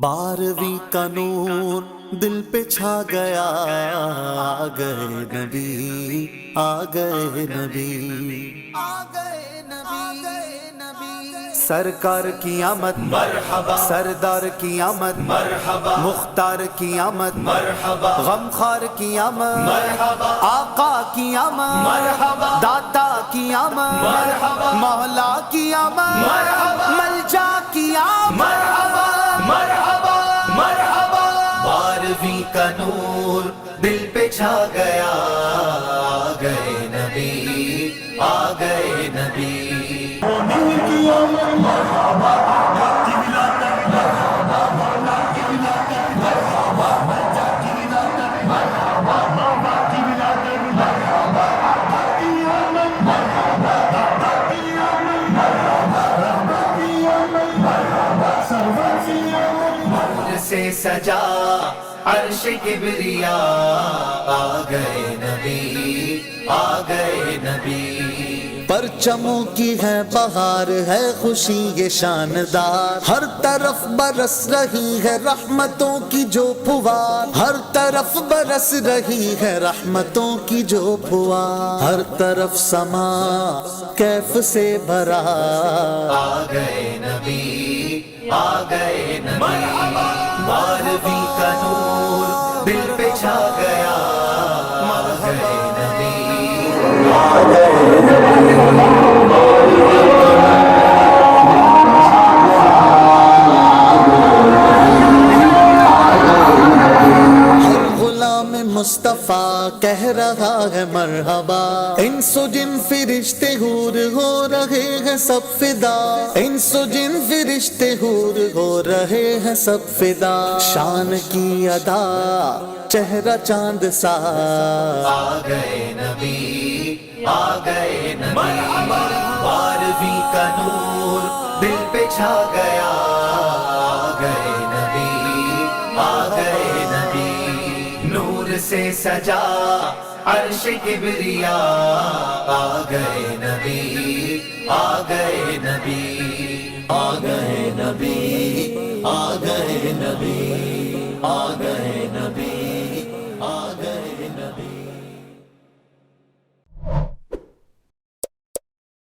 12ویں کا نور دل پہ چھا گیا، آ گئے نبی، آ گئے نبی، آ گئے نبی، سرکار کی آمد مرحبا، سردار کی آمد مرحبا، مختار کی آمد مرحبا، غمخوار کی آمد مرحبا، آقا کی آمد مرحبا، داتا کی آمد مرحبا، مولا کی آمد مرحبا، ملجا کی آمد مرحبا، مرحبا مرحبا۔ 12ویں کا نور دل پہ چھا گیا، آ گئے نبی، آ گئے نبی، سے سجا عرش کبریا، آ گئے نبی، آ گئے نبی، پرچموں کی ہے بہار، ہے خوشی یہ شاندار، ہر طرف برس رہی ہے رحمتوں کی جو پھوار، ہر طرف برس رہی ہے رحمتوں کی جو پھوار، ہر طرف سما کیف سے بھرا، آ گئے نبی، آ گئے نبی، 12ویں کا نور دل پہ چھا گیا، آ گئے نبی، آ گئے نبی، مصطفیٰ کہہ رہا ہے مرحبا، انس و جن فرشتے حور ہو رہے ہیں سب فدا، انس و جن فرشتے حور ہو رہے ہیں سب فدا، شان کی ادا چہرہ چاند سا، آ گئے نبی، آ گئے نبی، 12ویں کا نور دل پہ چھا گیا، آ گئے نبی، آ گئے نبی، نور سے سجا عرش کبریا، آ گئے نبی، آ گئے نبی، آ گئے نبی، آ گئے نبی، آ گئے نبی۔